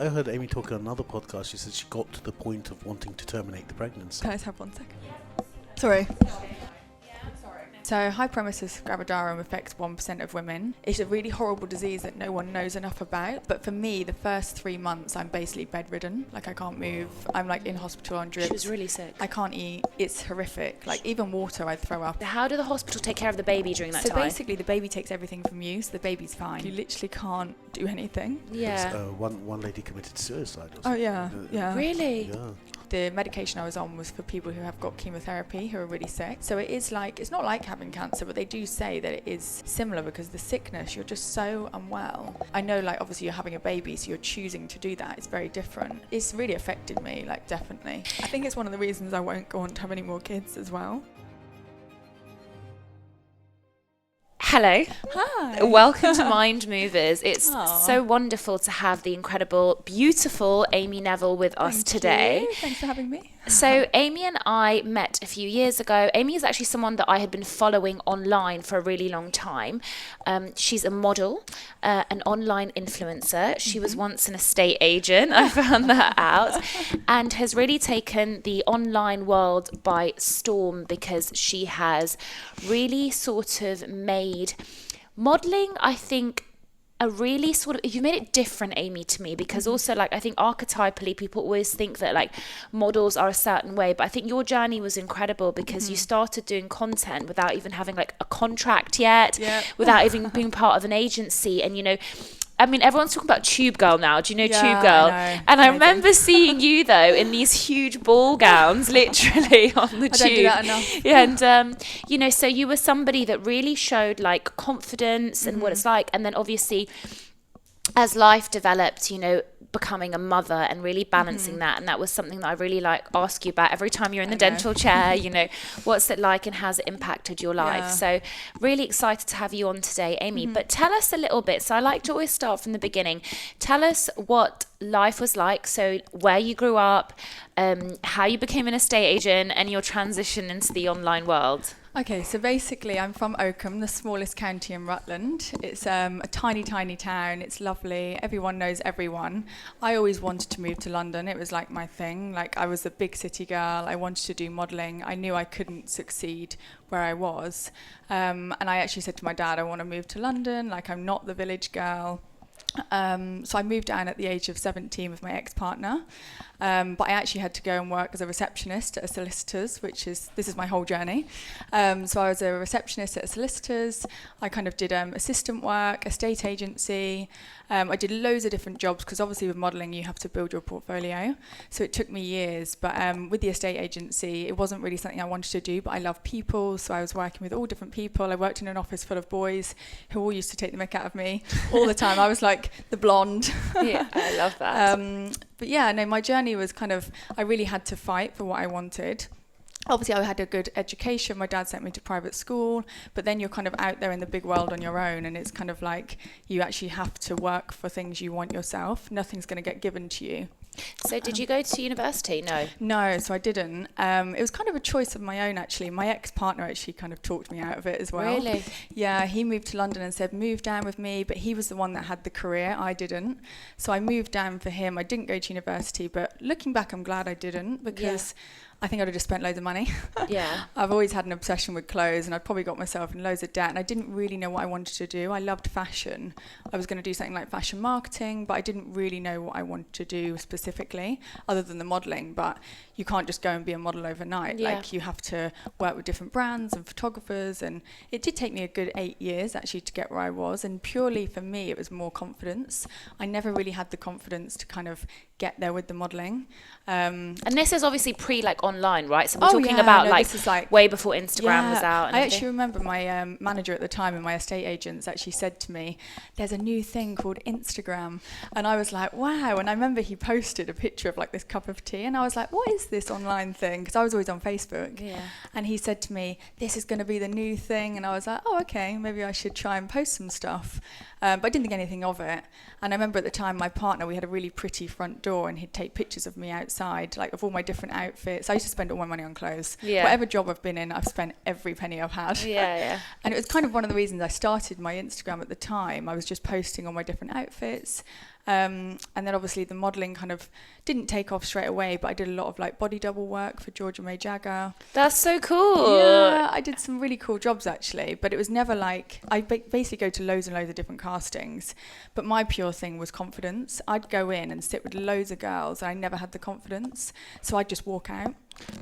I heard Amy talk on another podcast. She said she got to the point of wanting to terminate the pregnancy. Can I just have 1 second? Sorry. So hyperemesis gravidarum affects 1% of women. It's a really horrible disease that no one knows enough about. But for me, the first 3 months, I'm basically bedridden. Like, I can't move. I'm like in hospital on drips. She was really sick. I can't eat. It's horrific. Like, even water, I'd throw up. How do the hospital take care of the baby during that time? So basically, the baby takes everything from you, so the baby's fine. You literally can't do anything. Yeah. One lady committed suicide. Or Oh, yeah. Yeah. Really? Yeah. The medication I was on was for people who have got chemotherapy, who are really sick. So it is like, it's not like having cancer, but they do say that it is similar because the sickness, you're just so unwell. I know, like, obviously you're having a baby, so you're choosing to do that. It's very different. It's really affected me, like, definitely. I think it's one of the reasons I won't go on to have any more kids as well. Hello. Hi. Welcome to Mind Movers. It's Aww. so wonderful to have the incredible, beautiful Amy Neville with us today. You. Thanks for having me. So Amy and I met a few years ago. Amy is actually someone that I had been following online for a really long time. She's a model, an online influencer. She was once an estate agent. I found that out. And has really taken the online world by storm because she has really sort of made modelling, I think, a really sort of, you've made it different, Amy, to me, because also, like, I think archetypally people always think that, like, models are a certain way, but I think your journey was incredible because you started doing content without even having, like, a contract yet, without even being part of an agency. And, you know, I mean, everyone's talking about Tube Girl now. Do you know Tube Girl? I know. And I remember seeing you, though, in these huge ball gowns, literally, on the tube. I don't do that enough. Yeah, and, you know, so you were somebody that really showed, like, confidence and what it's like. And then, obviously, as life developed, you know, becoming a mother and really balancing that. And that was something that I really, like, ask you about every time you're in the dental chair, you know, what's it like and has it impacted your life? Yeah. So really excited to have you on today, Amy. But tell us a little bit. So I like to always start from the beginning. Tell us what life was like. So where you grew up, how you became an estate agent and your transition into the online world. Okay, so basically I'm from Oakham, the smallest county in Rutland. It's a tiny, tiny town. It's lovely. Everyone knows everyone. I always wanted to move to London. It was like my thing. Like, I was a big city girl. I wanted to do modelling. I knew I couldn't succeed where I was. And I actually said to my dad, I want to move to London. Like, I'm not the village girl. So I moved down at the age of 17 with my ex-partner. But I actually had to go and work as a receptionist at a solicitor's, this is my whole journey. So I was a receptionist at a solicitor's. I kind of did assistant work, estate agency. I did loads of different jobs because obviously with modelling you have to build your portfolio. So it took me years. But with the estate agency, it wasn't really something I wanted to do, but I love people. So I was working with all different people. I worked in an office full of boys who all used to take the mick out of me all the time. I was like the blonde. Yeah, I love that. But yeah, no, my journey was kind of, I really had to fight for what I wanted. Obviously, I had a good education. My dad sent me to private school, but then you're kind of out there in the big world on your own, and it's kind of like you actually have to work for things you want yourself. Nothing's going to get given to you. So did you go to university? No. No, so I didn't. It was kind of a choice of my own, actually. My ex-partner actually kind of talked me out of it as well. Really? Yeah, he moved to London and said, move down with me, but he was the one that had the career. I didn't. So I moved down for him. I didn't go to university, but looking back, I'm glad I didn't because I think I'd have just spent loads of money. Yeah. I've always had an obsession with clothes and I'd probably got myself in loads of debt and I didn't really know what I wanted to do. I loved fashion. I was going to do something like fashion marketing, but I didn't really know what I wanted to do specifically other than the modelling. But you can't just go and be a model overnight. Yeah. Like, you have to work with different brands and photographers, and it did take me a good 8 years actually to get where I was, and purely for me it was more confidence. I never really had the confidence to kind of get there with the modelling. And this is obviously pre like online, right? So we're talking about this is like way before Instagram was out. And I actually remember my manager at the time and my estate agents actually said to me, there's a new thing called Instagram. And I was like, wow. And I remember he posted a picture of like this cup of tea and I was like, what is this online thing? Because I was always on Facebook. Yeah. And he said to me, this is going to be the new thing. And I was like, oh, okay, maybe I should try and post some stuff. But I didn't think anything of it. And I remember at the time, my partner, we had a really pretty front door and he'd take pictures of me outside, like of all my different outfits. I used to spend all my money on clothes. Yeah. Whatever job I've been in, I've spent every penny I've had. Yeah, yeah. And it was kind of one of the reasons I started my Instagram at the time. I was just posting all my different outfits. And then obviously the modelling kind of didn't take off straight away, but I did a lot of like body double work for Georgia May Jagger. That's so cool. Yeah, I did some really cool jobs actually, but it was never like, I basically go to loads and loads of different castings, but my pure thing was confidence. I'd go in and sit with loads of girls and I never had the confidence, so I'd just walk out.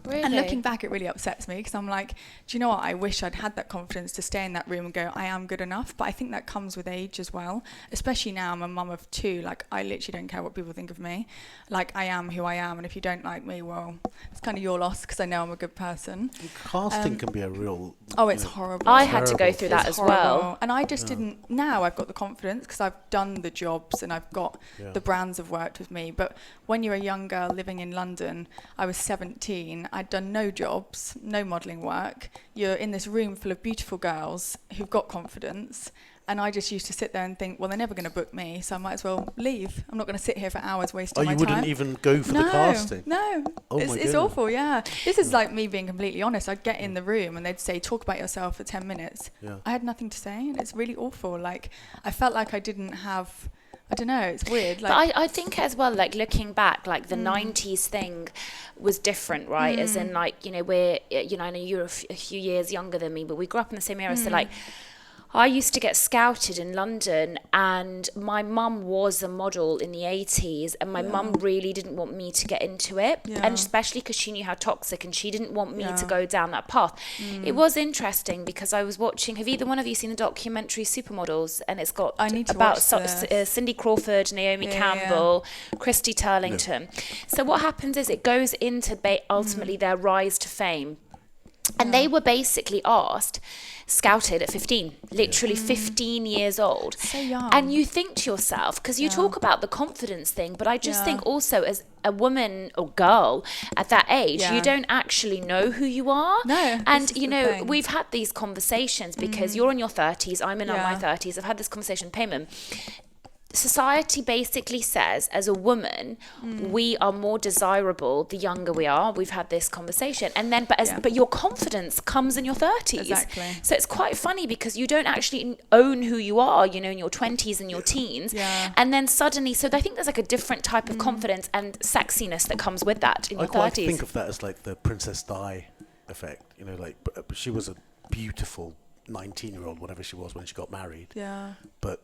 Really? And looking back, it really upsets me because I'm like, do you know what? I wish I'd had that confidence to stay in that room and go, I am good enough. But I think that comes with age as well, especially now I'm a mum of 2. Like, I literally don't care what people think of me. Like, I am who I am. And if you don't like me, well, it's kind of your loss because I know I'm a good person. Casting can be a real... Oh, it's horrible. I had to go through that as well. And I just didn't... Now I've got the confidence because I've done the jobs and I've got the brands have worked with me. But when you're a young girl living in London, I was 17, I'd done no jobs, no modelling work. You're in this room full of beautiful girls who've got confidence. And I just used to sit there and think, well, they're never going to book me, so I might as well leave. I'm not going to sit here for hours wasting my time. Oh, you wouldn't even go for the casting? No, oh it's awful, yeah. This is like me being completely honest. I'd get in the room and they'd say, talk about yourself for 10 minutes. Yeah. I had nothing to say, and it's really awful. Like, I felt like I didn't have... I don't know, it's weird. Like, but I think as well, like looking back, like the 90s thing was different, right? As in like, you know, we're, you know, I know you're a few years younger than me, but we grew up in the same era. So like, I used to get scouted in London and my mum was a model in the 80s and my mum really didn't want me to get into it. And especially because she knew how toxic and she didn't want me to go down that path. It was interesting because I was watching, have either one of you seen the documentary Supermodels? And it's got about Cindy Crawford, Naomi Campbell, Christy Turlington. So what happens is it goes into ultimately their rise to fame. And they were basically scouted at 15, literally 15 years old. So young. And you think to yourself, because you talk about the confidence thing, but I just think also as a woman or girl at that age, you don't actually know who you are. No. And, you know, we've had these conversations because you're in your 30s, I'm in my 30s. I've had this conversation with Payman. Society basically says, as a woman, we are more desirable the younger we are. We've had this conversation, and then, but your confidence comes in your 30s. Exactly. So it's quite funny because you don't actually own who you are, you know, in your 20s and your teens, and then suddenly. So I think there's like a different type of confidence and sexiness that comes with that in your 30s. I think of that as like the Princess Di effect. You know, like she was a beautiful 19-year-old, whatever she was when she got married. Yeah. But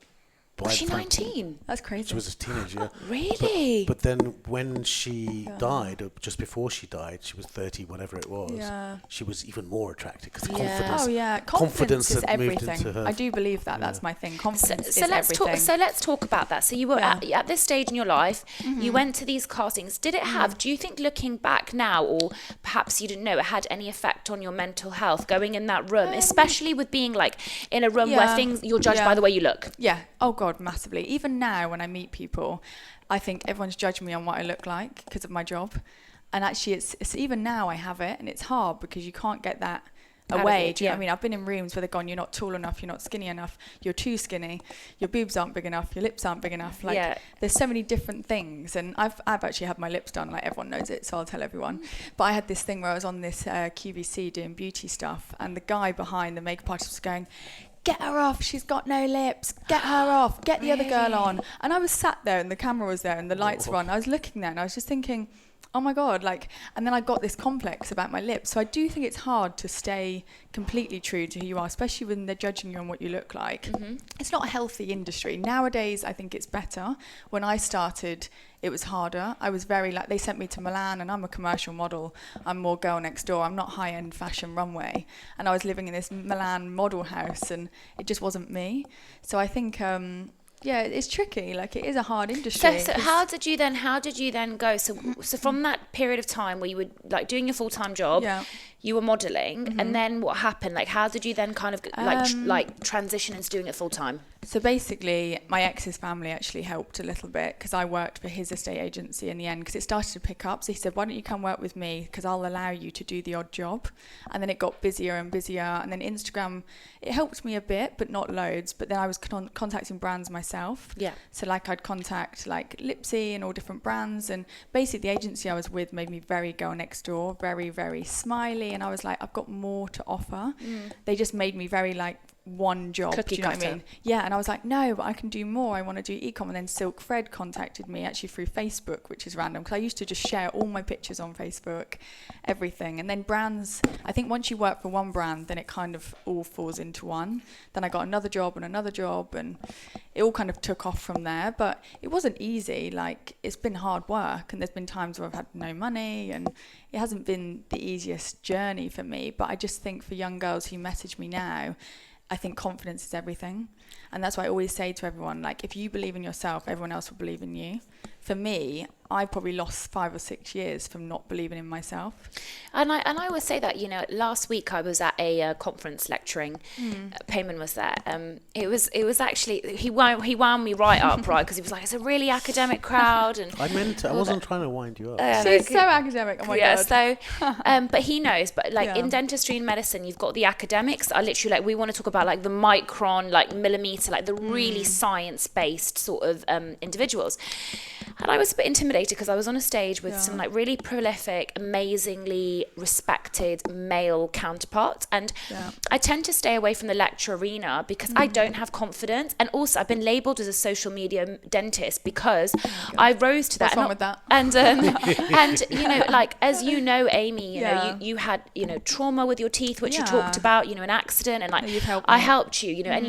was she 19? That's crazy. She was a teenager. Really? But then when she died, or just before she died, she was 30, whatever it was. Yeah. She was even more attractive because confidence. Oh yeah, confidence is had moved everything. into her. I do believe that. That's my thing. Confidence so is everything. So let's talk about that. So you were at this stage in your life. You went to these castings. Did it have? Do you think, looking back now, or perhaps you didn't know, it had any effect on your mental health going in that room, especially with being like in a room where you're judged by the way you look? Yeah. Oh God, massively. Even now when I meet people, I think everyone's judging me on what I look like because of my job. And actually it's even now I have it, and it's hard because you can't get that away. Do you know what I mean? I've been in rooms where they've gone, you're not tall enough, you're not skinny enough, you're too skinny, your boobs aren't big enough, your lips aren't big enough. Like there's so many different things. And I've actually had my lips done, like everyone knows it, so I'll tell everyone. But I had this thing where I was on this QVC doing beauty stuff, and the guy behind the makeup artist was going, get her off, she's got no lips, get her off, get the other girl on. And I was sat there and the camera was there and the lights were on. I was looking there and I was just thinking, oh my God, like, and then I got this complex about my lips. So I do think it's hard to stay completely true to who you are, especially when they're judging you on what you look like. It's not a healthy industry. Nowadays, I think it's better. When I started, it was harder. I was very like, they sent me to Milan and I'm a commercial model. I'm more girl next door. I'm not high-end fashion runway. And I was living in this Milan model house and it just wasn't me. So I think, yeah, it's tricky. Like, it is a hard industry. So how did you then go? So from that period of time where you were like doing your full-time job, you were modelling, and then what happened? Like, how did you then kind of like transition into doing it full-time? So basically, my ex's family actually helped a little bit because I worked for his estate agency in the end because it started to pick up. So he said, why don't you come work with me because I'll allow you to do the odd job. And then it got busier and busier. And then Instagram, it helped me a bit, but not loads. But then I was contacting brands myself. Yeah. So like I'd contact like Lipsy and all different brands. And basically the agency I was with made me very girl next door, very, very smiley. And I was like, I've got more to offer. They just made me very like one job. Cookie do you know what I cutter. mean? Yeah, and I was like, no, but I can do more. I want to do e-com. And then Silk Fred contacted me actually through Facebook, which is random because I used to just share all my pictures on Facebook, everything. And then brands, I think once you work for one brand, then it kind of all falls into one. Then I got another job, and it all kind of took off from there. But it wasn't easy. Like, it's been hard work, and there's been times where I've had no money, and it hasn't been the easiest journey for me. But I just think for young girls who message me now, I think confidence is everything. And that's why I always say to everyone, like, if you believe in yourself, everyone else will believe in you. For me, I probably lost 5 or 6 years from not believing in myself. And I always say that, you know, last week I was at a conference lecturing. Payman was there. It was actually, he wound me right up, right? Because he was like, it's a really academic crowd. And I wasn't trying to wind you up. She's so academic. Oh my God. So, but he knows. But like in dentistry and medicine, you've got the academics are literally like, we want to talk about like the micron, like millimeter, like the really science-based sort of individuals. And I was a bit intimidated because I was on a stage with some like really prolific, amazingly respected male counterparts. And I tend to stay away from the lecture arena because I don't have confidence. And also I've been labelled as a social media dentist because I rose to that. What's wrong with that? And, and you know, like, as you know, Amy, you know, you had, you know, trauma with your teeth, which you talked about, you know, an accident. And like, I helped you, you know, and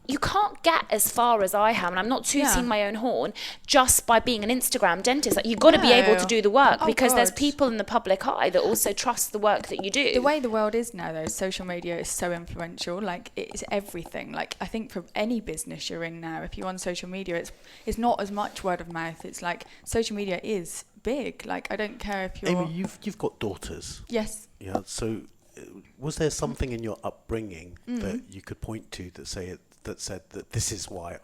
you can't get as far as I have, and I'm not tooting my own horn, just by being an Instagram dentist. Like, you've got to be able to do the work because there's people in the public eye that also trust the work that you do. The way the world is now, though, social media is so influential. Like, it's everything. Like, I think for any business you're in now, if you're on social media, it's not as much word of mouth. It's like social media is big. Like, I don't care if you're... Amy, you've got daughters. Yes. Yeah, so was there something in your upbringing that you could point to that said that this is why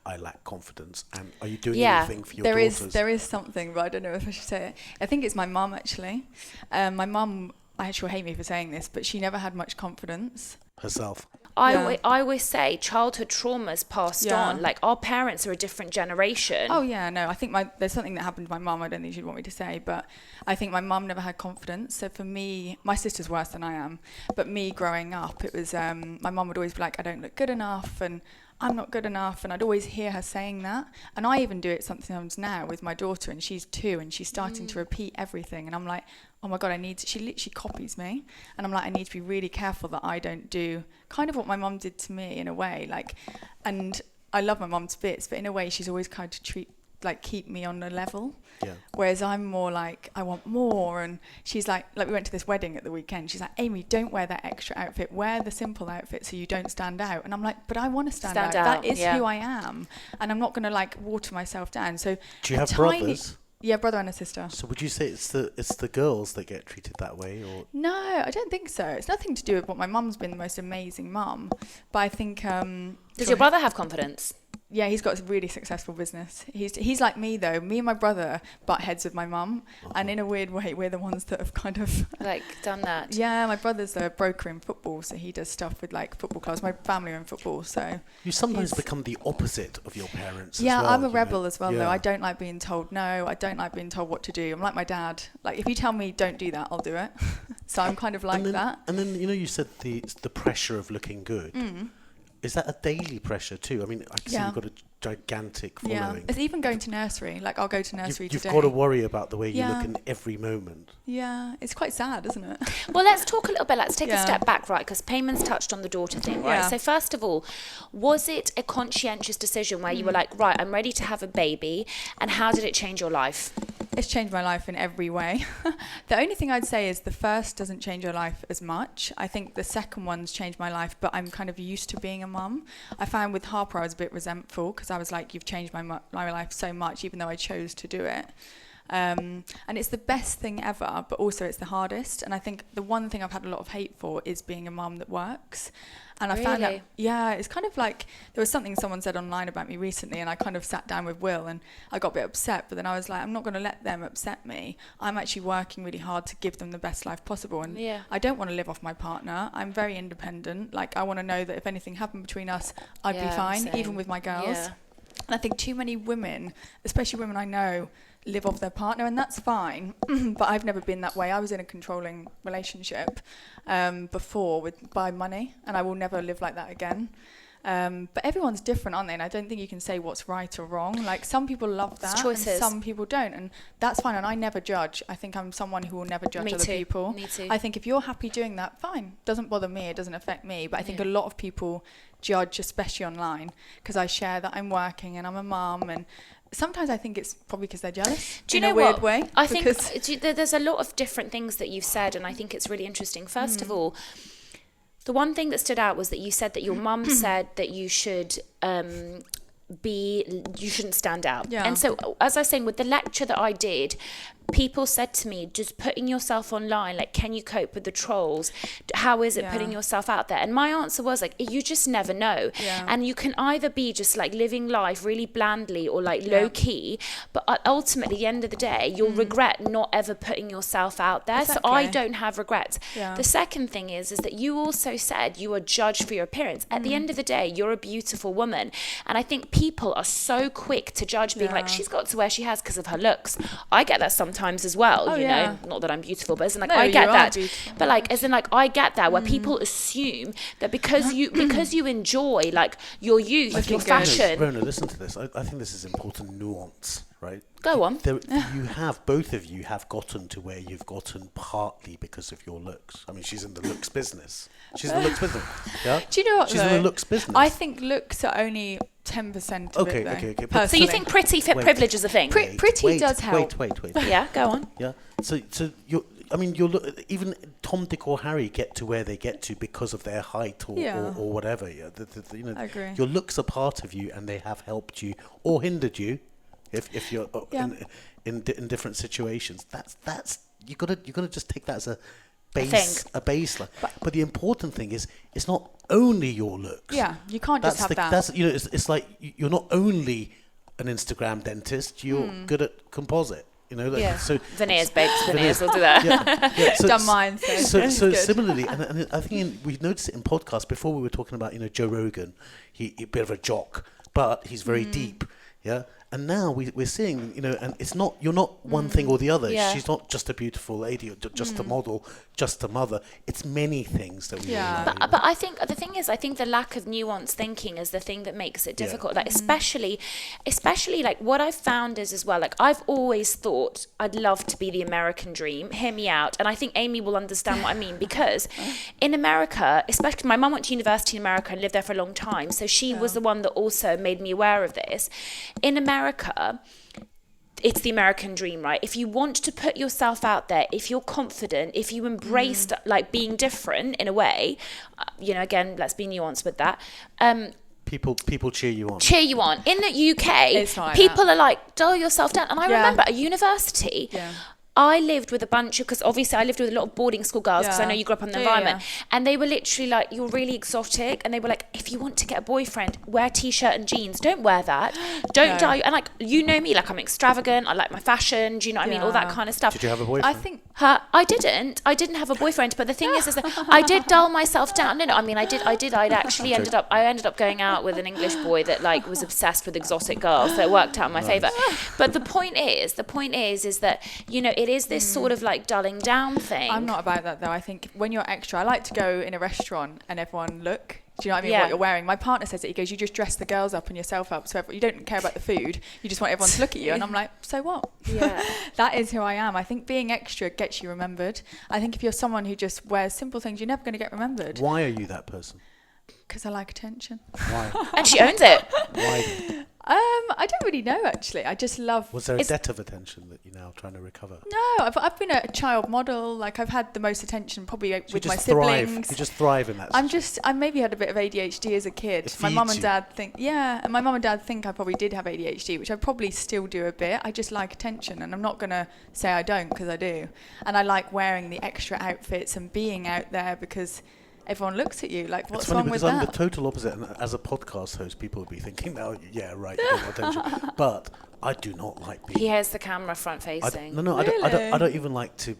I lack confidence, and are you doing anything for your daughters? There is something, but I don't know if I should say it. I think it's my mum, actually. My mum, she'll hate me for saying this, but she never had much confidence. Herself. I always say childhood traumas passed on. Like, our parents are a different generation. Oh yeah, no, I think there's something that happened to my mum I don't think she'd want me to say, but I think my mum never had confidence. So for me, my sister's worse than I am, but me growing up, it was my mum would always be like, I don't look good enough, and I'm not good enough, and I'd always hear her saying that. And I even do it sometimes now with my daughter, and she's 2, and she's starting to repeat everything, and I'm like, oh my God, she literally copies me, and I'm like, I need to be really careful that I don't do kind of what my mum did to me in a way, like, and I love my mum to bits, but in a way she's always kind of keep me on a level. Yeah. Whereas I'm more like, I want more. And she's like we went to this wedding at the weekend. She's like, Amy, don't wear that extra outfit. Wear the simple outfit so you don't stand out. And I'm like, but I want to stand out. That is who I am. And I'm not going to like water myself down. So do you have brothers? Yeah, brother and a sister. So would you say it's the girls that get treated that way, or? No, I don't think so. It's nothing to do with what my mum's been the most amazing mum. But I think... Does your brother have confidence? Yeah, he's got a really successful business. He's like me, though. Me and my brother butt heads with my mum. And in a weird way, we're the ones that have kind of... like, done that. Yeah, my brother's a broker in football, so he does stuff with, like, football clubs. My family are in football, so... You sometimes become the opposite of your parents as well. I'm a rebel as well, though. I don't like being told no. I don't like being told what to do. I'm like my dad. Like, if you tell me don't do that, I'll do it. So I'm kind of like that. And then, you know, you said the pressure of looking good. Is that a daily pressure too? I mean, I can see you've got a gigantic following. Yeah, it's even going to nursery. Like, I'll go to nursery today. You've got to worry about the way you look in every moment. Yeah, it's quite sad, isn't it? Well, let's talk a little bit. Let's take a step back, right? Because Payman's touched on the daughter thing, right? Yeah. So first of all, was it a conscientious decision where you were like, right, I'm ready to have a baby, and how did it change your life? It's changed my life in every way. The only thing I'd say is the first doesn't change your life as much. I think the second one's changed my life, but I'm kind of used to being a mum. I found with Harper I was a bit resentful because I was like, you've changed my life so much, even though I chose to do it. And it's the best thing ever, but also it's the hardest. And I think the one thing I've had a lot of hate for is being a mum that works. And I found that, it's kind of like, there was something someone said online about me recently, and I kind of sat down with Will and I got a bit upset, but then I was like, I'm not going to let them upset me. I'm actually working really hard to give them the best life possible. And I don't want to live off my partner. I'm very independent. Like, I want to know that if anything happened between us, I'd be fine, even with my girls. Yeah. And I think too many women, especially women I know, live off their partner, and that's fine. But I've never been that way. I was in a controlling relationship before by money, and I will never live like that again. But everyone's different, aren't they? And I don't think you can say what's right or wrong. Like, some people love that and some people don't, and that's fine. And I never judge. I think I'm someone who will never judge other people. Me too. I think if you're happy doing that, fine. Doesn't bother me. It doesn't affect me. But I think a lot of people judge, especially online, because I share that I'm working and I'm a mum, and sometimes I think it's probably because they're jealous. Do you know in a weird what? way. I think there's a lot of different things that you've said, and I think it's really interesting. First of all, the one thing that stood out was that you said that your mum said that you should you shouldn't stand out. Yeah. And so, as I was saying, with the lecture that I did, people said to me, just putting yourself online, like, can you cope with the trolls? How is it putting yourself out there? And my answer was, like, you just never know. Yeah. And you can either be just like living life really blandly or like low key, but ultimately, at the end of the day, you'll regret not ever putting yourself out there. Exactly. So I don't have regrets. Yeah. The second thing is that you also said you are judged for your appearance. At the end of the day, you're a beautiful woman. And I think people are so quick to judge, being like, she's got to where she has because of her looks. I get that sometimes as well, you know, not that I'm beautiful, but as in, like, I get that, but like, as in, like, I get that where people assume that because you enjoy, like, your youth, your fashion. Rhona, listen to this. I think this is important nuance, right? Go on. Both of you have gotten to where you've gotten partly because of your looks. I mean, she's in the looks business. Yeah. Do you know what? She's in the looks business. I think looks are only 10% of it, though. Okay. So you think pretty privilege is a thing? Pretty does help. Wait. Yeah, go on. Yeah. So even Tom, Dick, or Harry get to where they get to because of their height or whatever. Yeah. I agree. Your looks are part of you, and they have helped you or hindered you, if you're in different situations. That's you gotta just take that as a baseline. But the important thing is, it's not only your looks. Yeah, you can't just have that. That's, it's like you're not only an Instagram dentist. You're good at composite. You know, so veneers, babes, veneers. We'll do that. So, done mine. So similarly, and I think we've noticed it in podcasts before. We were talking about Joe Rogan. He a bit of a jock, but he's very deep. Yeah. And now we're seeing, and it's not, you're not one thing or the other. Yeah. She's not just a beautiful lady or just a model, just a mother. It's many things that we But I think the thing is, I think the lack of nuanced thinking is the thing that makes it difficult. Like, especially like what I've found is as well, like, I've always thought I'd love to be the American dream. Hear me out. And I think Amy will understand what I mean, because in America, especially my mum went to university in America and lived there for a long time. So she was the one that also made me aware of this. In America, it's the American dream, right? If you want to put yourself out there, if you're confident, if you embraced like being different in a way, again, let's be nuanced with that. People cheer you on. In the UK, people are like, dull yourself down. And I remember at university, I lived with a bunch of, because obviously I lived with a lot of boarding school girls, because I know you grew up in the environment, and they were literally like, you're really exotic, and they were like, if you want to get a boyfriend, wear t-shirt and jeans, don't wear that, don't dye, and like, you know me, like, I'm extravagant, I like my fashion, do you know what I mean, all that kind of stuff. Did you have a boyfriend? I think I didn't have a boyfriend, but the thing is that I did dull myself down. No, I mean, I actually ended up going out with an English boy that like was obsessed with exotic girls, so it worked out in my favour. But the point is that, it is this sort of like dulling down thing. I'm not about that though. I think when you're extra, I like to go in a restaurant and everyone look. Do you know what I mean? What you're wearing. My partner says it. He goes, you just dress the girls up and yourself up, so you don't care about the food. You just want everyone to look at you. And I'm like, so what? Yeah. That is who I am. I think being extra gets you remembered. I think if you're someone who just wears simple things, you're never going to get remembered. Why are you that person? Because I like attention. Why? And she owns it. Why? I don't really know, actually. I just love... Was there a debt of attention that you're now trying to recover? No, I've been a child model. Like, I've had the most attention probably with my siblings. You just thrive in that situation. I maybe had a bit of ADHD as a kid. My mum and dad think... Yeah, and my mum and dad think I probably did have ADHD, which I probably still do a bit. I just like attention, and I'm not going to say I don't, because I do. And I like wearing the extra outfits and being out there because... everyone looks at you like, what's wrong with that? I'm the total opposite, and as a podcast host, people would be thinking, "Oh, yeah, right, you don't want attention." But I do not like being. He has the camera front facing. I don't even like to.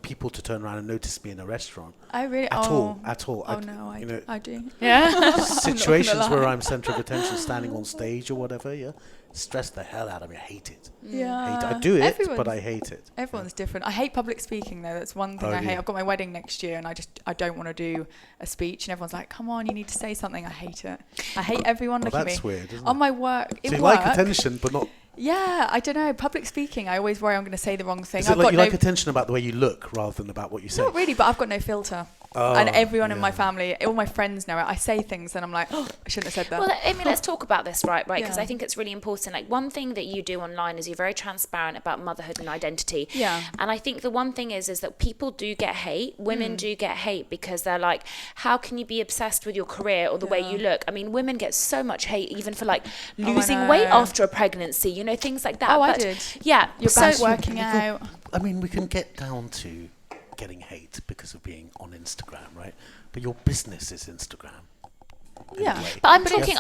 people to turn around and notice me in a restaurant. I really At all. Oh no, I do. Yeah. Situations where I'm centre of attention, standing on stage or whatever, stress the hell out of me. I hate it. Yeah. I do it, but I hate it. Everyone's different. I hate public speaking though. That's one thing I hate. I've got my wedding next year and I don't want to do a speech and everyone's like, come on, you need to say something. I hate it. I hate everyone looking at me. That's weird, isn't it? On my work, So you like attention, but not... Yeah, I don't know. Public speaking, I always worry I'm going to say the wrong thing. Is it like you like attention about the way you look rather than about what you say? Not really, but I've got no filter. And everyone in my family, all my friends know it. I say things and I'm like, oh, I shouldn't have said that. Well, Amy, let's talk about this, right? Because I think it's really important. Like, one thing that you do online is you're very transparent about motherhood and identity. Yeah. And I think the one thing is that people do get hate. Women do get hate because they're like, how can you be obsessed with your career or the way you look? I mean, women get so much hate even for like losing weight after a pregnancy, things like that. Oh, I did. Yeah. You're back working out. I mean, we can get down to getting hate because of being on Instagram, right? But your business is Instagram. Yeah, anyway. But I'm talking.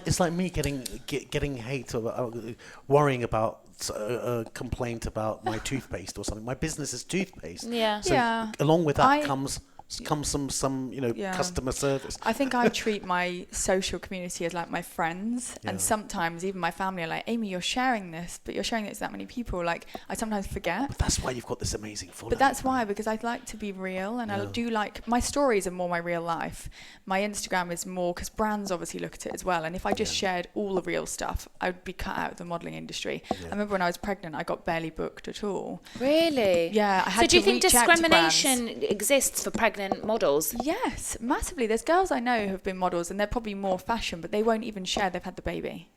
It's like me getting hate or worrying about a complaint about my toothpaste or something. My business is toothpaste. Yeah. So along with that comes some customer service. I think I treat my social community as like my friends, and sometimes even my family are like, Amy, you're sharing this, but you're sharing it to that many people. Like, I sometimes forget. But that's why you've got this amazing following. But that's why, because I like to be real, and I do like, my stories are more my real life. My Instagram is more, because brands obviously look at it as well, and if I just shared all the real stuff, I would be cut out of the modelling industry. I remember when I was pregnant, I got barely booked at all. Really? Yeah, I had So do you to think reach out to brands. discrimination exists for pregnant models? Yes, massively. There's girls I know who have been models and they're probably more fashion, but they won't even share they've had the baby.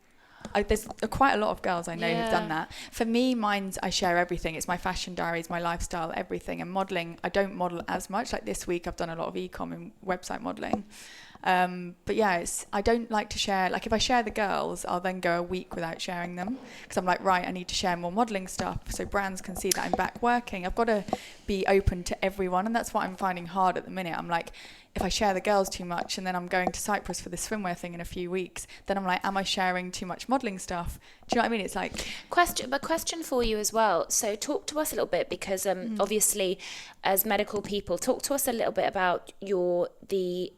There's quite a lot of girls I know who've done that. For me, I share everything. It's my fashion diaries, my lifestyle, everything. And modelling, I don't model as much. Like this week, I've done a lot of e-com and website modelling. But yeah, I don't like to share. Like if I share the girls, I'll then go a week without sharing them because I'm like, right, I need to share more modelling stuff so brands can see that I'm back working. I've got to be open to everyone, and that's what I'm finding hard at the minute. I'm like, if I share the girls too much and then I'm going to Cyprus for the swimwear thing in a few weeks, then I'm like, am I sharing too much modelling stuff? Do you know what I mean? It's like... Question for you as well. So talk to us a little bit because obviously as medical people, talk to us a little bit about the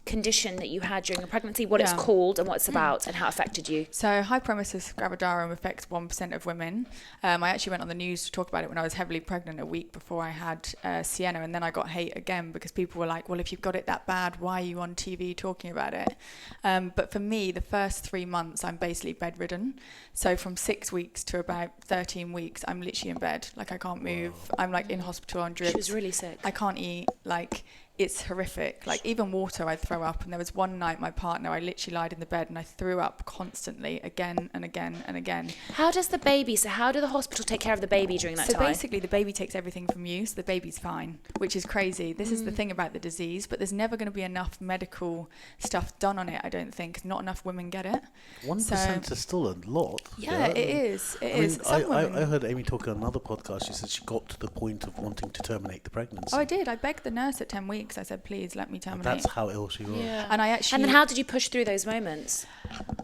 condition that you had during a pregnancy, what it's called and what it's about and how it affected you. So hyperemesis gravidarum affects 1% of women. I actually went on the news to talk about it when I was heavily pregnant a week before I had Sienna, and then I got hate again because people were like, well, if you've got it that bad, why are you on TV talking about it? But for me, the first 3 months, I'm basically bedridden. So from 6 weeks to about 13 weeks, I'm literally in bed. Like I can't move. I'm like in hospital on drips. She was really sick. I can't eat. Like... It's horrific. Like even water I'd throw up, and there was one night my partner, I literally lied in the bed and I threw up constantly again and again and again. How do the hospital take care of the baby during that time? So basically the baby takes everything from you, so the baby's fine, which is crazy. This is the thing about the disease, but there's never going to be enough medical stuff done on it, I don't think, 'cause not enough women get it. 1% is still a lot. Yeah, it is. I heard Amy talk on another podcast. She said she got to the point of wanting to terminate the pregnancy. Oh, I did. I begged the nurse at 10 weeks. I said, please let me terminate. That's how ill she was. Yeah. And then how did you push through those moments?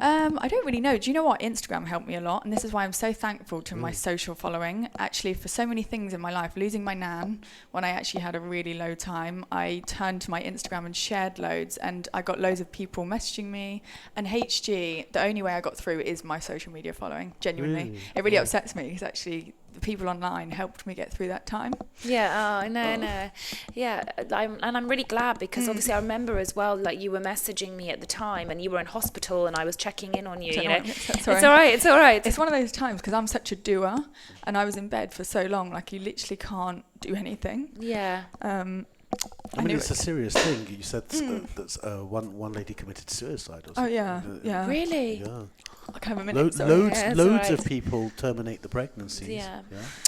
I don't really know. Do you know what? Instagram helped me a lot, and this is why I'm so thankful to my social following. Actually, for so many things in my life, losing my nan when I actually had a really low time, I turned to my Instagram and shared loads, and I got loads of people messaging me. And HG, the only way I got through is my social media following. Genuinely, it really upsets me because actually the people online helped me get through that time. Yeah, I know. Yeah, I'm really glad because obviously I remember as well, like you were messaging me at the time and you were in hospital and I was checking in on you. You know, it's all right. It's one of those times because I'm such a doer and I was in bed for so long, like you literally can't do anything. Yeah. I mean, it's a serious thing. You said that one lady committed suicide or something. Oh, yeah. Really? Yeah. I can have a minute. Loads of people terminate the pregnancies. Yeah.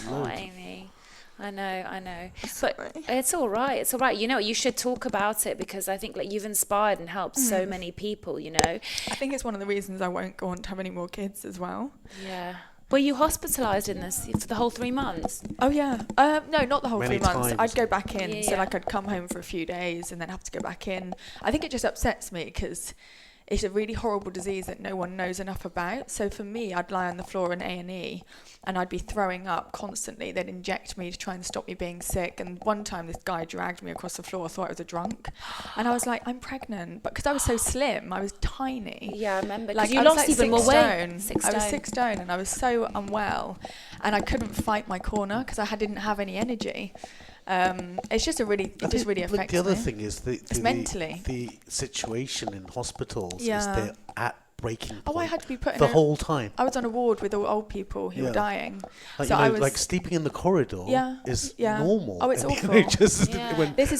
Oh, Amy. I know. But it's all right. It's all right. You know, you should talk about it because I think like you've inspired and helped so many people, you know. I think it's one of the reasons I won't go on to have any more kids as well. Yeah. Were you hospitalised in this for the whole 3 months? Oh, yeah. No, not the whole Many 3 months. times. I'd go back in. Yeah. So like I'd come home for a few days and then have to go back in. I think it just upsets me because it's a really horrible disease that no one knows enough about. So for me, I'd lie on the floor in A&E and I'd be throwing up constantly. They'd inject me to try and stop me being sick. And one time this guy dragged me across the floor. I thought I was a drunk. And I was like, I'm pregnant. But because I was so slim, I was tiny. Yeah, I remember. Like, you I was lost like even more weight. 6 stone. I was 6 stone and I was so unwell. And I couldn't fight my corner because I didn't have any energy. It's just it just really affects me. The other thing is mentally. The situation in hospitals is Yeah. they're at breaking point I had to be put in the whole time. I was on a ward with all old people who were dying. Like, so you know, I was like sleeping in the corridor is normal. Oh, it's and, awful. You know, just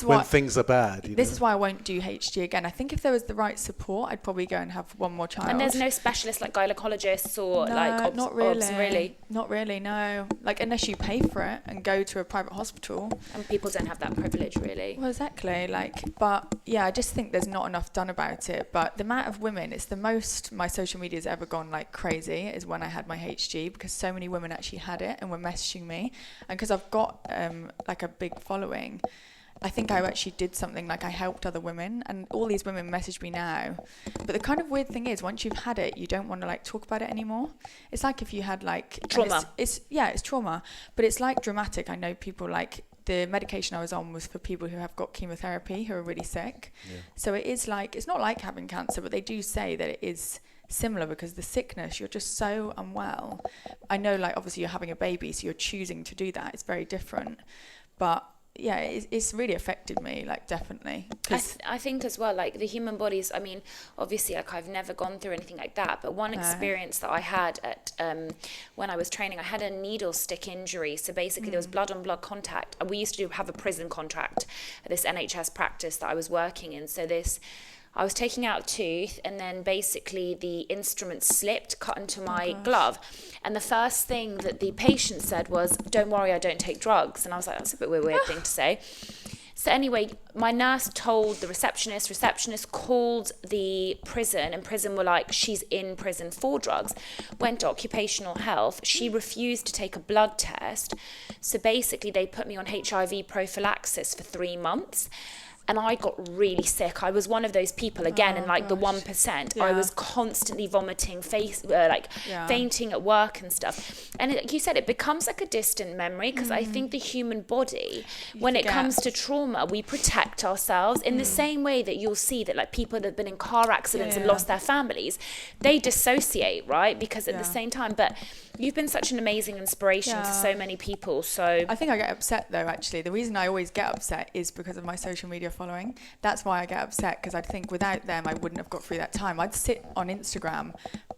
when things are bad. This is why I won't do HG again. I think if there was the right support, I'd probably go and have one more child. And there's no specialists like gynecologists or not really. obs, really? Not really, no. Like, unless you pay for it and go to a private hospital. And people don't have that privilege, really. Well, exactly. But yeah, I just think there's not enough done about it. But the amount of women, it's the most my social media's ever gone like crazy is when I had my HG, because so many women actually had it and were messaging me. And because I've got like a big following, I think I actually did something, like I helped other women, and all these women message me now. But the kind of weird thing is, once you've had it, you don't want to like talk about it anymore. It's like if you had like trauma. It's trauma, but it's like dramatic. I know people, like the medication I was on was for people who have got chemotherapy, who are really sick. Yeah. So it is like, it's not like having cancer, but they do say that it is similar, because the sickness, you're just so unwell. I know, like, obviously you're having a baby, so you're choosing to do that. It's very different. But yeah, it's really affected me, like, definitely. I think as well, like, the human bodies, I mean, obviously, like, I've never gone through anything like that, but one experience that I had at when I was training, I had a needle stick injury. So basically there was blood on blood contact, and we used to have a prison contract at this NHS practice that I was working in. So I was taking out a tooth, and then basically the instrument slipped, cut into my glove. And the first thing that the patient said was, "Don't worry, I don't take drugs." And I was like, that's a bit of a weird thing to say. So anyway, my nurse told the receptionist called the prison, and prison were like, she's in prison for drugs. Went to occupational health. She refused to take a blood test. So basically they put me on HIV prophylaxis for 3 months. And I got really sick. I was one of those people, again, in like the 1%. Yeah. I was constantly vomiting, fainting at work and stuff. And like you said, it becomes like a distant memory, because I think the human body, when it comes to trauma, we protect ourselves in the same way that you'll see that, like, people that have been in car accidents and lost their families, they dissociate, right? Because at the same time, but you've been such an amazing inspiration to so many people. So I think I get upset, though, actually. The reason I always get upset is because of my social media following. That's why I get upset, because I'd think without them I wouldn't have got through that time. I'd sit on Instagram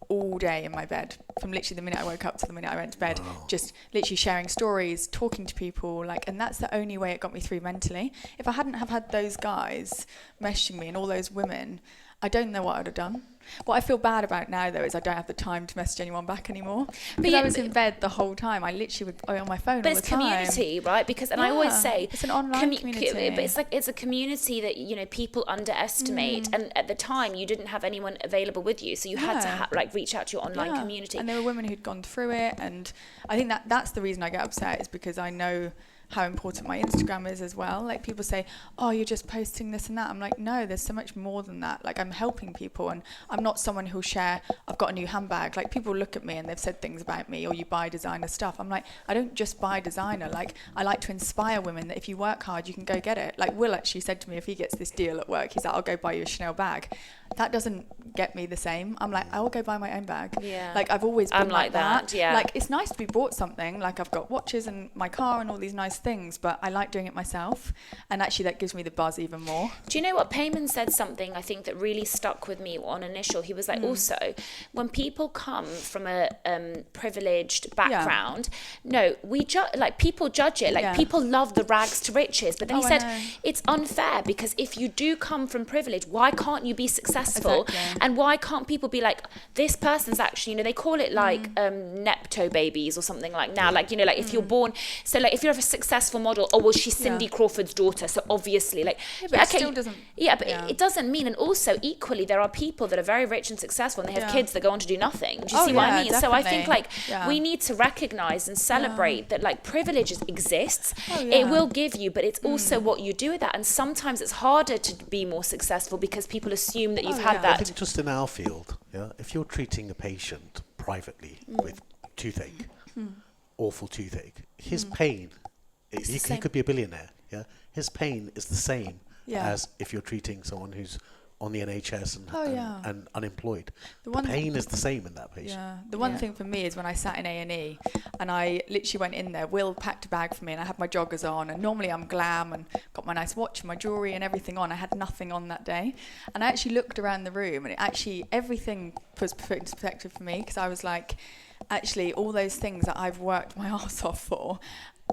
all day in my bed, from literally the minute I woke up to the minute I went to bed, just literally sharing stories, talking to people, like, and that's the only way it got me through mentally. If I hadn't have had those guys messaging me and all those women, I don't know what I'd have done. What I feel bad about now, though, is I don't have the time to message anyone back anymore. Because I was in bed the whole time. I literally would be on my phone all the time. But it's community, right? Because, and I always say, it's an online community. But it's like, it's a community that, you know, people underestimate. And at the time, you didn't have anyone available with you, so you had to reach out to your online community. And there were women who'd gone through it, and I think that's the reason I get upset, is because I know how important my Instagram is as well. Like, people say, oh, you're just posting this and that. I'm like, no, there's so much more than that. Like, I'm helping people, and I'm not someone who'll share, I've got a new handbag. Like, people look at me and they've said things about me, or you buy designer stuff. I'm like, I don't just buy designer. Like, I like to inspire women that if you work hard, you can go get it. Like, Will actually said to me, if he gets this deal at work, he's like, I'll go buy you a Chanel bag. That doesn't get me the same. I'm like, I will go buy my own bag. Yeah. Like, I've always been like that. Yeah. Like, it's nice to be bought something. Like, I've got watches and my car and all these nice things, but I like doing it myself. And actually, that gives me the buzz even more. Do you know what? Payman said something, I think, that really stuck with me on initial. He was like, also, when people come from a privileged background, people judge it. Like, people love the rags to riches. But then he said, it's unfair, because if you do come from privilege, why can't you be successful? Exactly. And why can't people be like, this person's actually, you know, they call it like nepto babies or something like now, like, you know, like if you're born, so like if you're a successful successful model. Oh, well, she's Cindy Crawford's daughter, so obviously, like, but it still doesn't. Yeah, but it doesn't mean. And also, equally, there are people that are very rich and successful, and they have kids that go on to do nothing. Do you see what I mean? Definitely. So I think, like, we need to recognize and celebrate that, like, privilege exists. It will give you, but it's also what you do with that. And sometimes it's harder to be more successful because people assume that you've had that. I think just in our field, if you're treating a patient privately with toothache, awful toothache, his pain, he could be a billionaire, his pain is the same as if you're treating someone who's on the NHS and unemployed. The pain is the same in that patient. Yeah. The one thing for me is when I sat in A&E and I literally went in there, Will packed a bag for me and I had my joggers on, and normally I'm glam and got my nice watch and my jewellery and everything on. I had nothing on that day. And I actually looked around the room and everything was put into perspective for me, because I was like, actually, all those things that I've worked my arse off for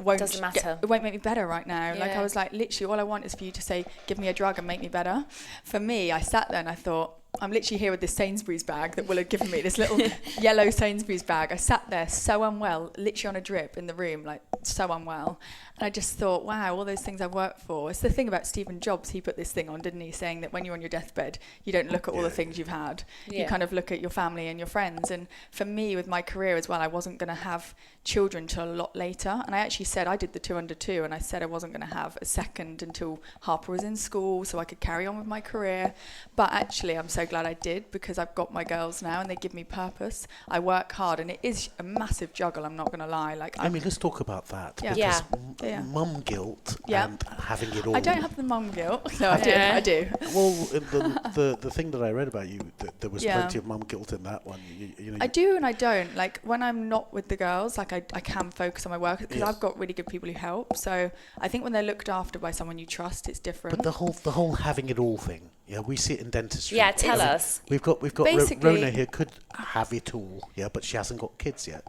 doesn't matter. It won't make me better right now. Like, I was like, literally, all I want is for you to say, give me a drug and make me better. For me, I sat there and I thought, I'm literally here with this Sainsbury's bag that Will had given me, this little yellow Sainsbury's bag. I sat there so unwell, literally on a drip in the room, like so unwell. And I just thought, wow, all those things I've worked for. It's the thing about Stephen Jobs. He put this thing on, didn't he? Saying that when you're on your deathbed, you don't look at all the things you've had. You kind of look at your family and your friends. And for me, with my career as well, I wasn't going to have children till a lot later. And I actually said, I did the 2 under 2, and I said I wasn't going to have a second until Harper was in school so I could carry on with my career. But actually, I'm so glad I did, because I've got my girls now and they give me purpose. I work hard, and it is a massive juggle, I'm not going to lie. Like, I mean, let's talk about that. Yeah. Because mum guilt and having it all. I don't have the mum guilt. No, I do. Well, the thing that I read about you, there was plenty of mum guilt in that one. You know, I do and I don't. Like, when I'm not with the girls, like, I can focus on my work, because I've got really good people who help. So I think when they're looked after by someone you trust, it's different. But the whole having it all thing, we see it in dentistry. Yeah, tell us. We've got Rhona here could have it all, but she hasn't got kids yet.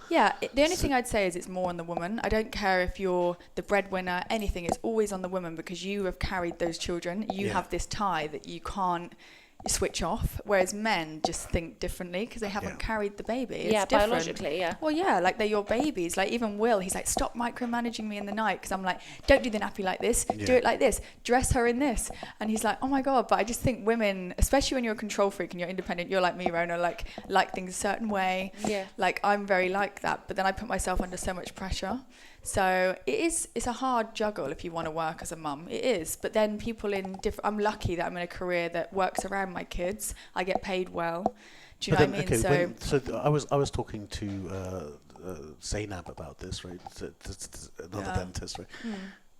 The only thing I'd say is it's more on the woman. I don't care if you're the breadwinner, anything. It's always on the woman, because you have carried those children. You have this tie that you can't switch off, whereas men just think differently because they haven't carried the baby. It's different. Biologically, Well, like, they're your babies. Like, even Will, he's like, stop micromanaging me in the night, because I'm like, don't do the nappy like this, do it like this, dress her in this. And he's like, oh my God. But I just think women, especially when you're a control freak and you're independent, you're like me, Rhona, like things a certain way. Like, I'm very like that, but then I put myself under so much pressure. So it's a hard juggle if you want to work as a mum. It is. But then people I'm lucky that I'm in a career that works around my kids. I get paid well. Do you know what I mean? Okay, so I was talking to Zainab about this, right? Another dentist, right?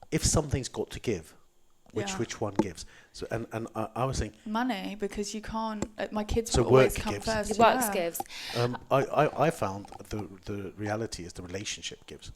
If something's got to give, which one gives? So and I was saying money, because you can't. My kids will always work come gives. first. Work gives. I found the reality is the relationship gives.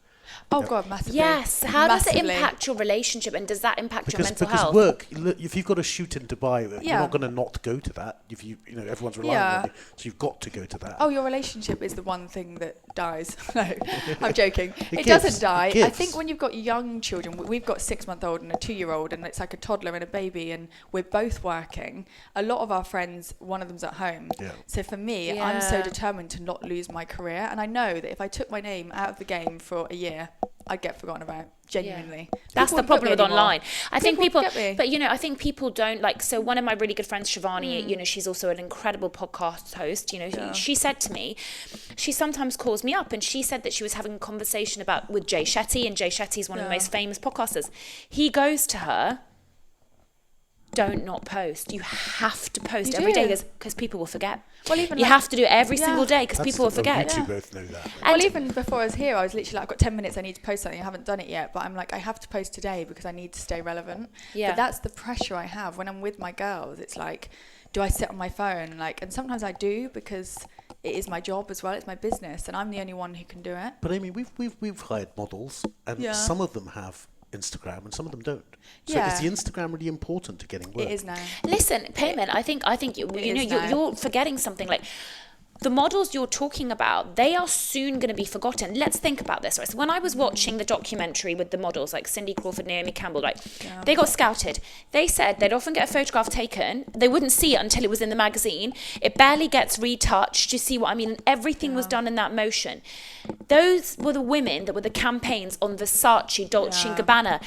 Oh God, massively. Yes. How does it impact your relationship, and does that impact your mental health? Because work, if you've got a shoot in Dubai, you're not going to not go to that. If you everyone's relying on you, so you've got to go to that. Oh, your relationship is the one thing that dies. No, I'm joking. It doesn't die. I think when you've got young children, we've got 6-month-old and a 2-year-old, and it's like a toddler and a baby, and we're both working. A lot of our friends, one of them's at home. So for me, I'm so determined to not lose my career, and I know that if I took my name out of the game for a year, I'd get forgotten about, genuinely. That's the problem with online. I think people, but I think people don't like. So one of my really good friends, Shivani, she's also an incredible podcast host. She said to me, she sometimes calls me up, and she said that she was having a conversation with Jay Shetty, and Jay Shetty's one of the most famous podcasters. He goes to her, don't not post. You have to post every day, because people will forget. Well, even you have to do it every single day, because people will forget. You both know that. Well, even before I was here, I was literally like, I've got 10 minutes, I need to post something. I haven't done it yet, but I'm like, I have to post today because I need to stay relevant. But that's the pressure I have when I'm with my girls. It's like, do I sit on my phone? And sometimes I do, because it is my job as well. It's my business, and I'm the only one who can do it. But I mean, we've hired models, and some of them have Instagram and some of them don't. So is the Instagram really important to getting work? It is now. Listen, Payman, I think you're forgetting something. Like, the models you're talking about, they are soon going to be forgotten. Let's think about this, right? So when I was watching the documentary with the models like Cindy Crawford, Naomi Campbell, right, they got scouted. They said they'd often get a photograph taken. They wouldn't see it until it was in the magazine. It barely gets retouched. You see what I mean? Everything was done in that motion. Those were the women that were the campaigns on Versace, Dolce & Gabbana.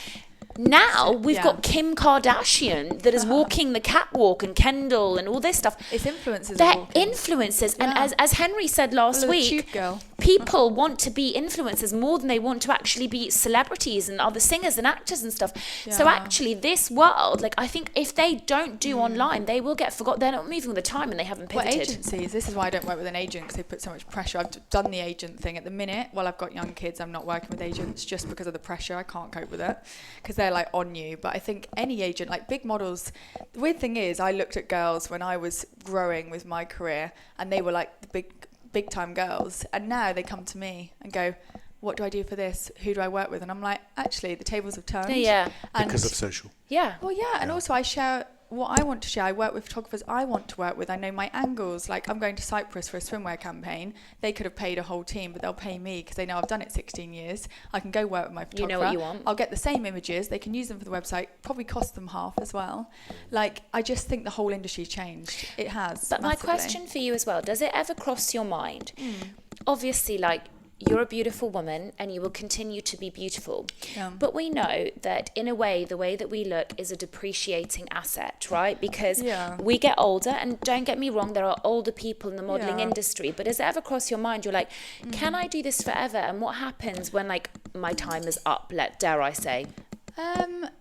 Now we've got Kim Kardashian that is walking the catwalk, and Kendall and all this stuff. It's influencers. They're influencers. And as Henry said last week, people want to be influencers more than they want to actually be celebrities and other singers and actors and stuff. So actually this world, like I think if they don't do online, they will get forgotten. They're not moving with the time and they haven't pivoted. Well, agencies, this is why I don't work with an agent, because they put so much pressure. I've done the agent thing at the minute. While I've got young kids, I'm not working with agents just because of the pressure. I can't cope with it because they're like on you. But I think any agent, like big models, the weird thing is I looked at girls when I was growing with my career and they were like the big time girls, and now they come to me and go, what do I do for this? Who do I work with? And I'm like, actually the tables have turned. And because of social. Well, and also I share what I want to share. I work with photographers I want to work with. I know my angles. Like I'm going to Cyprus for a swimwear campaign. They could have paid a whole team, but they'll pay me because they know I've done it 16 years. I can go work with my photographer. You know what you want. I'll get the same images. They can use them for the website. Probably cost them half as well. Like I just think the whole industry's changed. It has. But massively. my question for you as well, does it ever cross your mind? Obviously, like, you're a beautiful woman and you will continue to be beautiful. But we know that in a way, the way that we look is a depreciating asset, right? Because we get older, and don't get me wrong, there are older people in the modelling industry, but does it ever cross your mind? You're like, can I do this forever? And what happens when like my time is up, dare I say?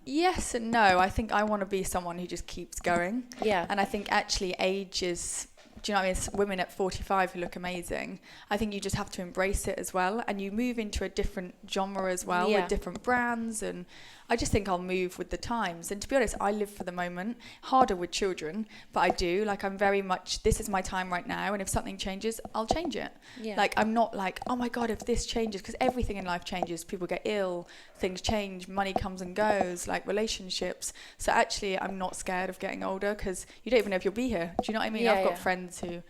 Yes and no. I think I want to be someone who just keeps going. Yeah. And I think actually age is... Do you know what I mean? It's women at 45 who look amazing. I think you just have to embrace it as well. And you move into a different genre as well with different brands. And I just think I'll move with the times. And to be honest, I live for the moment. Harder with children, but I do. Like I'm very much, this is my time right now. And if something changes, I'll change it. Like I'm not like, oh my God, if this changes, because everything in life changes. People get ill, things change, money comes and goes, like relationships. So actually I'm not scared of getting older because you don't even know if you'll be here. Do you know what I mean? I've got friends who,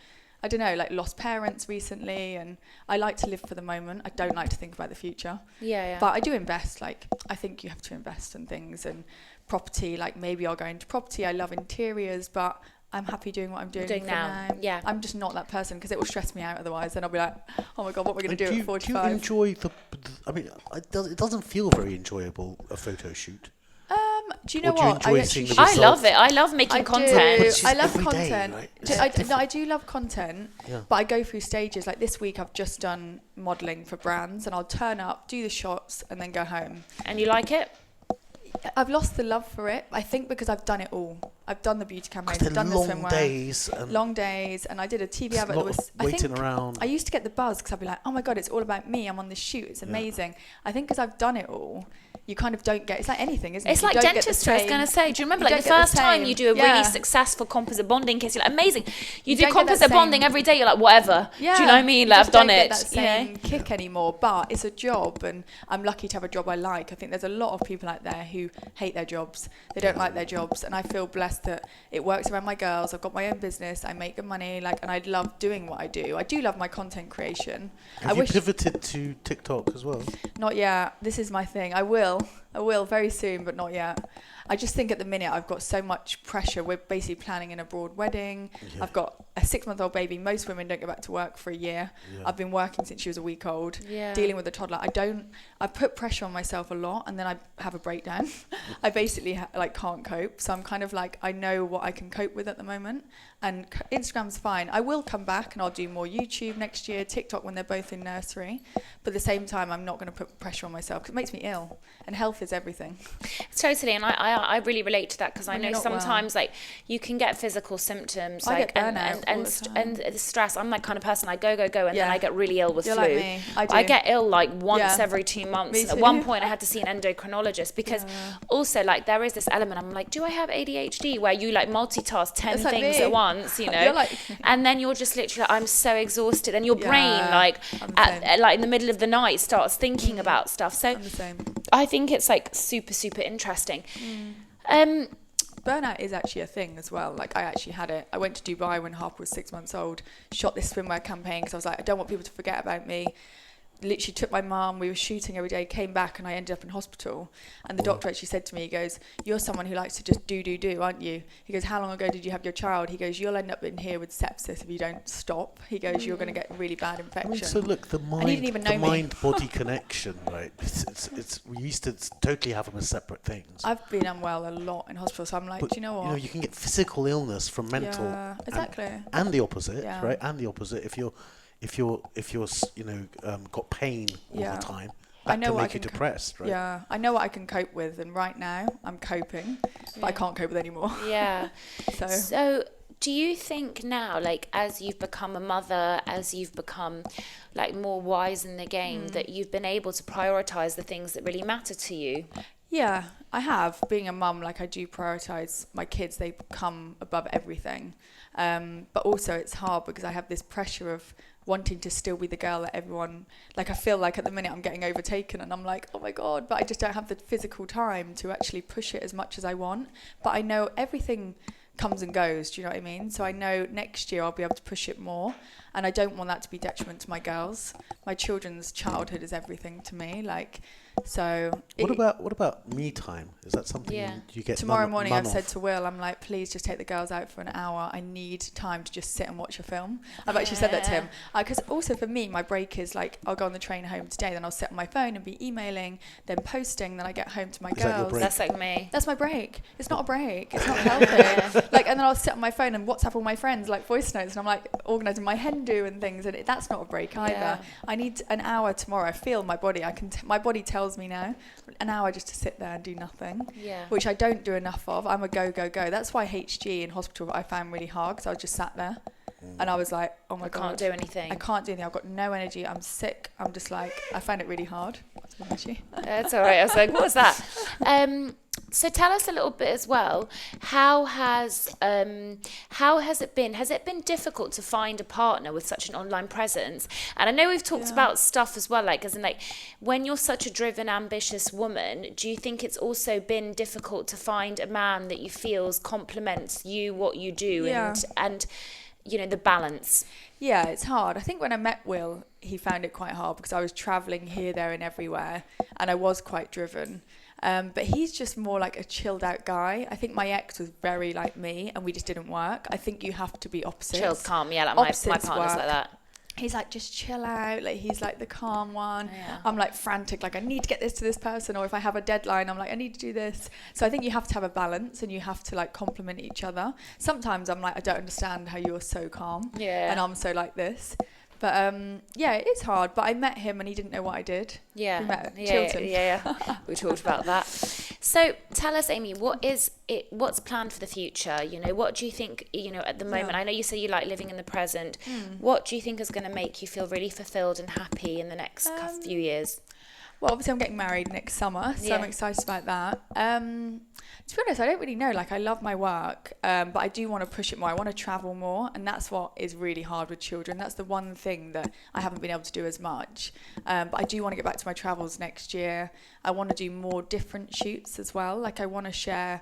I don't know, like lost parents recently, and I like to live for the moment. I don't like to think about the future. But I do invest. Like I think you have to invest in things, and property, like maybe I'll go into property. I love interiors, but I'm happy doing what I'm doing now. I'm just not that person because it will stress me out otherwise. Then I'll be like, oh my God, what are we going to do at 45? Do you enjoy I mean, it doesn't feel very enjoyable, a photo shoot. Do you know what? I love it. I love making content. I love content. Day, right? I do love content, but I go through stages. Like this week, I've just done modelling for brands, and I'll turn up, do the shots, and then go home. And you like it? I've lost the love for it. I think because I've done it all. I've done the beauty campaigns, I've done the swimwear. Long days, and I did a TV advert that was waiting around. I used to get the buzz because I'd be like, oh my God, it's all about me. I'm on this shoot. It's amazing. I think because I've done it all, you kind of don't get, it's like anything, isn't it? It's like dentistry, I was going to say. Do you remember like the first time you do a really successful composite bonding case, you're like, amazing. You do composite bonding every day, you're like, whatever. Do you know what I mean? Like, I've done it. That same kick anymore, but it's a job, and I'm lucky to have a job I like. I think there's a lot of people out there who hate their jobs. They don't like their jobs, and I feel blessed that it works around my girls. I've got my own business. I make good money, like, and I love doing what I do. I do love my content creation. Have you pivoted to TikTok as well? Not yet. This is my thing. I will very soon, but not yet. I just think at the minute I've got so much pressure. We're basically planning an abroad wedding. I've got a 6-month-old baby. Most women don't go back to work for a year. I've been working since she was a week old, dealing with a toddler. I put pressure on myself a lot, and then I have a breakdown. I basically can't cope. So I'm kind of like, I know what I can cope with at the moment, and Instagram's fine. I will come back and I'll do more YouTube next year, TikTok when they're both in nursery. But at the same time, I'm not going to put pressure on myself because it makes me ill, and health is everything. Totally, and I really relate to that because I know sometimes like you can get physical symptoms like and the stress. I'm that kind of person. I go and then I get really ill with flu. Like me. I get ill like once every 2 months. At one point I had to see an endocrinologist because also like there is this element. I'm like, do I have ADHD where you like multitask 10 things at once, you know? And then you're just literally like, I'm so exhausted, and your brain like in the middle of the night starts thinking about stuff. So I'm the same. I think it's like super interesting. burnout is actually a thing as well. Like I actually had it. I went to Dubai when Harper was 6 months old, shot this swimwear campaign because I was like, I don't want people to forget about me. Literally took my mum, we were shooting every day, came back and I ended up in hospital. And the doctor actually said to me, he goes, you're someone who likes to just do, aren't you? He goes, how long ago did you have your child? He goes, you'll end up in here with sepsis if you don't stop. He goes, you're going to get really bad infection. I mean, so look, the mind-body connection, right? It's we used to totally have them as separate things. I've been unwell a lot in hospital, so I'm like, do you know what? You know, you can get physical illness from mental. Yeah, exactly. And the opposite, right? And the opposite, if you're got pain all the time, that can make you depressed, right? Yeah, I know what I can cope with, and right now I'm coping, but I can't cope with anymore. Yeah. So do you think now, like, as you've become a mother, as you've become like more wise in the game, that you've been able to prioritize the things that really matter to you? Yeah, I have. Being a mum, like I do prioritise my kids. They come above everything. But also it's hard because I have this pressure of wanting to still be the girl that everyone, like I feel like at the minute I'm getting overtaken and I'm like, oh my God, but I just don't have the physical time to actually push it as much as I want. But I know everything comes and goes, do you know what I mean? So I know next year I'll be able to push it more, and I don't want that to be detriment to my girls. My children's childhood is everything to me, like, so what about me time? Is that something you get tomorrow morning? I've off? said to Will, I'm like, please just take the girls out for an hour. I need time to just sit and watch a film. I've actually said that to him, because also for me my break is like, I'll go on the train home today, then I'll sit on my phone and be emailing, then posting, then I get home to my girls. That's like me. That's my break. It's not a break. It's not healthy. Like, and then I'll sit on my phone and WhatsApp all my friends like voice notes, and I'm like organising my hen do and things, and that's not a break either. I need an hour tomorrow. I feel my body. My body tells me now an hour just to sit there and do nothing, which I don't do enough of. I'm a go. That's why HG in hospital I found really hard, because I was just sat there and I was like, oh my God, I can't do anything. I've got no energy. I'm sick. I'm just like, I found it really hard. That's all right. I was like, what was that? So tell us a little bit as well. How has it been? Has it been difficult to find a partner with such an online presence? And I know we've talked about stuff as well, like as in like when you're such a driven, ambitious woman, do you think it's also been difficult to find a man that you feels complements you, what you do, and you know, the balance? Yeah, it's hard. I think when I met Will, he found it quite hard because I was traveling here, there, and everywhere, and I was quite driven. But he's just more like a chilled out guy. I think my ex was very like me, and we just didn't work. I think you have to be opposites. Chilled, calm, like my partner's like that. He's like, just chill out. Like, he's like the calm one. I'm like frantic, like I need to get this to this person, or if I have a deadline, I'm like, I need to do this. So I think you have to have a balance, and you have to like complement each other. Sometimes I'm like, I don't understand how you're so calm, and I'm so like this. But it is hard. But I met him and he didn't know what I did. We met at Chiltern. We talked about that. So tell us, Amy, what's planned for the future? You know, what do you think, you know, at the moment? I know you say you like living in the present. What do you think is going to make you feel really fulfilled and happy in the next few years? Well, obviously I'm getting married next summer, so I'm excited about that. To be honest, I don't really know. Like, I love my work, but I do want to push it more. I want to travel more, and that's what is really hard with children. That's the one thing that I haven't been able to do as much. But I do want to get back to my travels next year. I want to do more different shoots as well. Like, I want to share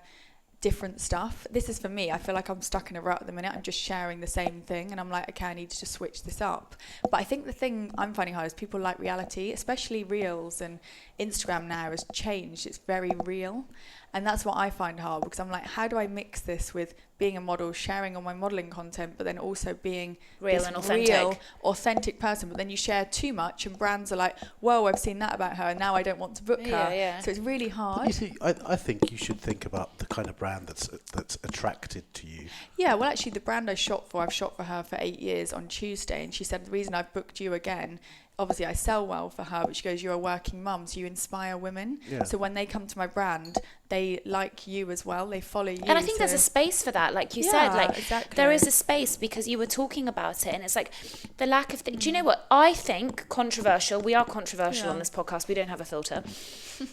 different stuff. This is for me. I feel like I'm stuck in a rut at the minute. I'm just sharing the same thing, and I'm like, okay, I need to just switch this up. But I think the thing I'm finding hard is people like reality, especially reels, and Instagram now has changed. It's very real, and that's what I find hard, because I'm like, how do I mix this with being a model, sharing all my modelling content, but then also being real and authentic. Authentic person? But then you share too much, and brands are like, whoa, I've seen that about her, and now I don't want to book her. So it's really hard. You see, I think you should think about the kind of brand that's attracted to you. Yeah, well, actually, the brand I've shot for her for 8 years on Tuesday, and she said the reason I've booked you again, obviously I sell well for her, but she goes, you're a working mum, so you inspire women. So when they come to my brand, they like you as well, they follow you. And I think there's a space for that, like you said, like there is a space, because you were talking about it, and it's like the lack of do you know what I think? Controversial. We are controversial on this podcast. We don't have a filter.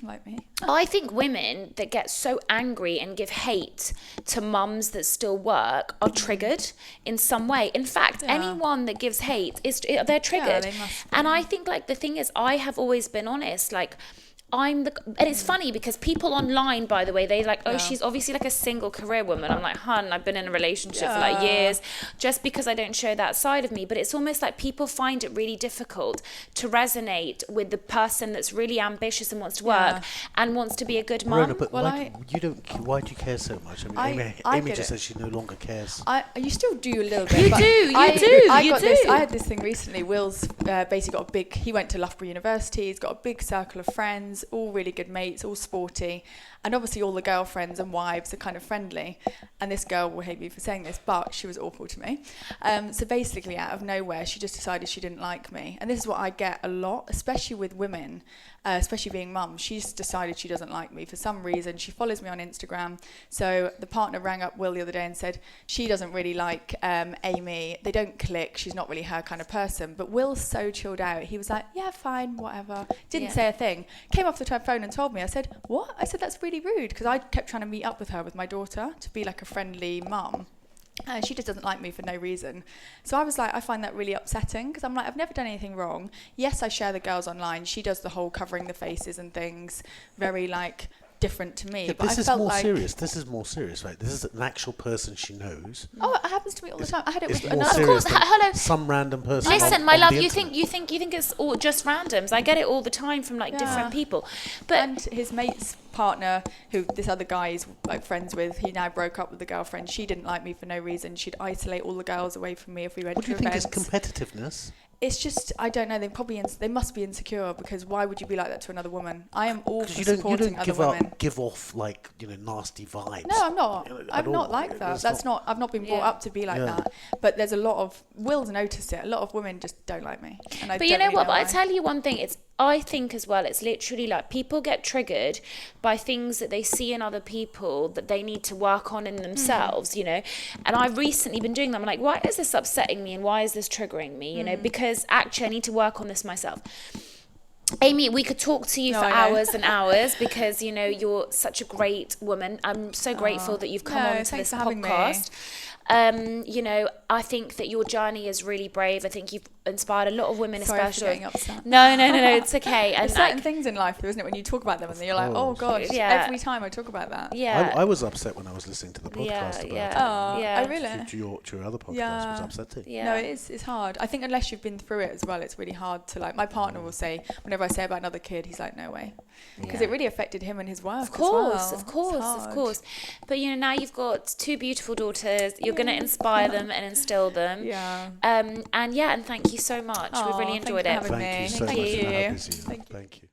Like me. I think women that get so angry and give hate to mums that still work are triggered in some way. In fact, anyone that gives hate they're triggered. They must be. And I think, like, the thing is, I have always been honest, like, and it's funny because people online, by the way, they like, oh, she's obviously like a single career woman. I'm like, hun, I've been in a relationship for like years, just because I don't show that side of me. But it's almost like people find it really difficult to resonate with the person that's really ambitious and wants to work and wants to be a good mum. Rhona, but why do you care so much? I mean, Amy just says she no longer cares. You still do a little bit. I had this thing recently. Will's basically got he went to Loughborough University. He's got a big circle of friends, all really good mates, all sporty. And obviously all the girlfriends and wives are kind of friendly. And this girl will hate me for saying this, but she was awful to me. So basically out of nowhere, she just decided she didn't like me. And this is what I get a lot, especially with women, especially being mums. She's decided she doesn't like me for some reason. She follows me on Instagram. So the partner rang up Will the other day and said, she doesn't really like Amy. They don't click. She's not really her kind of person. But Will's so chilled out. He was like, yeah, fine, whatever. Didn't say a thing. Came off the phone and told me. I said, what? I said, that's really rude, because I kept trying to meet up with her with my daughter to be like a friendly mum. She just doesn't like me for no reason. So I was like, I find that really upsetting, because I'm like, I've never done anything wrong. Yes, I share the girls online. She does the whole covering the faces and things, very like different to me. Yeah, but this is more serious. This is more serious, right? This is an actual person she knows. Oh, it happens to me all the time. I had it with another. Of course, hello. Some random person. Listen, my love, you think it's all just randoms. I get it all the time from like different people. But and his mate's partner, who this other guy is like friends with, he now broke up with the girlfriend. She didn't like me for no reason. She'd isolate all the girls away from me if we went to events. What do you think is competitiveness? It's just, I don't know, they must be insecure, because why would you be like that to another woman? I am all for supporting other women. You don't give off like, nasty vibes. No, I'm not. I'm not like that. I've not been brought up to be like that. But there's a lot of, Will's noticed it, a lot of women just don't like me. But you know what, I tell you one thing, I think as well, it's literally like people get triggered by things that they see in other people that they need to work on in themselves, And I've recently been doing them. I'm like, why is this upsetting me and why is this triggering me? Because actually I need to work on this myself. Amy, we could talk to you for hours and hours, because, you're such a great woman. I'm so grateful that you've come on to this podcast. I think that your journey is really brave. I think you've inspired a lot of women, especially. Sorry for getting upset. No, it's okay. And there's certain things in life, though, isn't it? When you talk about them, and you're like, oh gosh, every time I talk about that. Yeah, I was upset when I was listening to the podcast about it. Oh, really? To your other podcast was upsetting. Yeah. No, it's hard. I think unless you've been through it as well, it's really hard to like. My partner will say, whenever I say about another kid, he's like, no way, because it really affected him and his work. Of course. But now you've got 2 beautiful daughters. You're going to inspire them and instill them. Yeah. And thank you so much. We've really enjoyed it. Thank you so much for having us here. Thank you.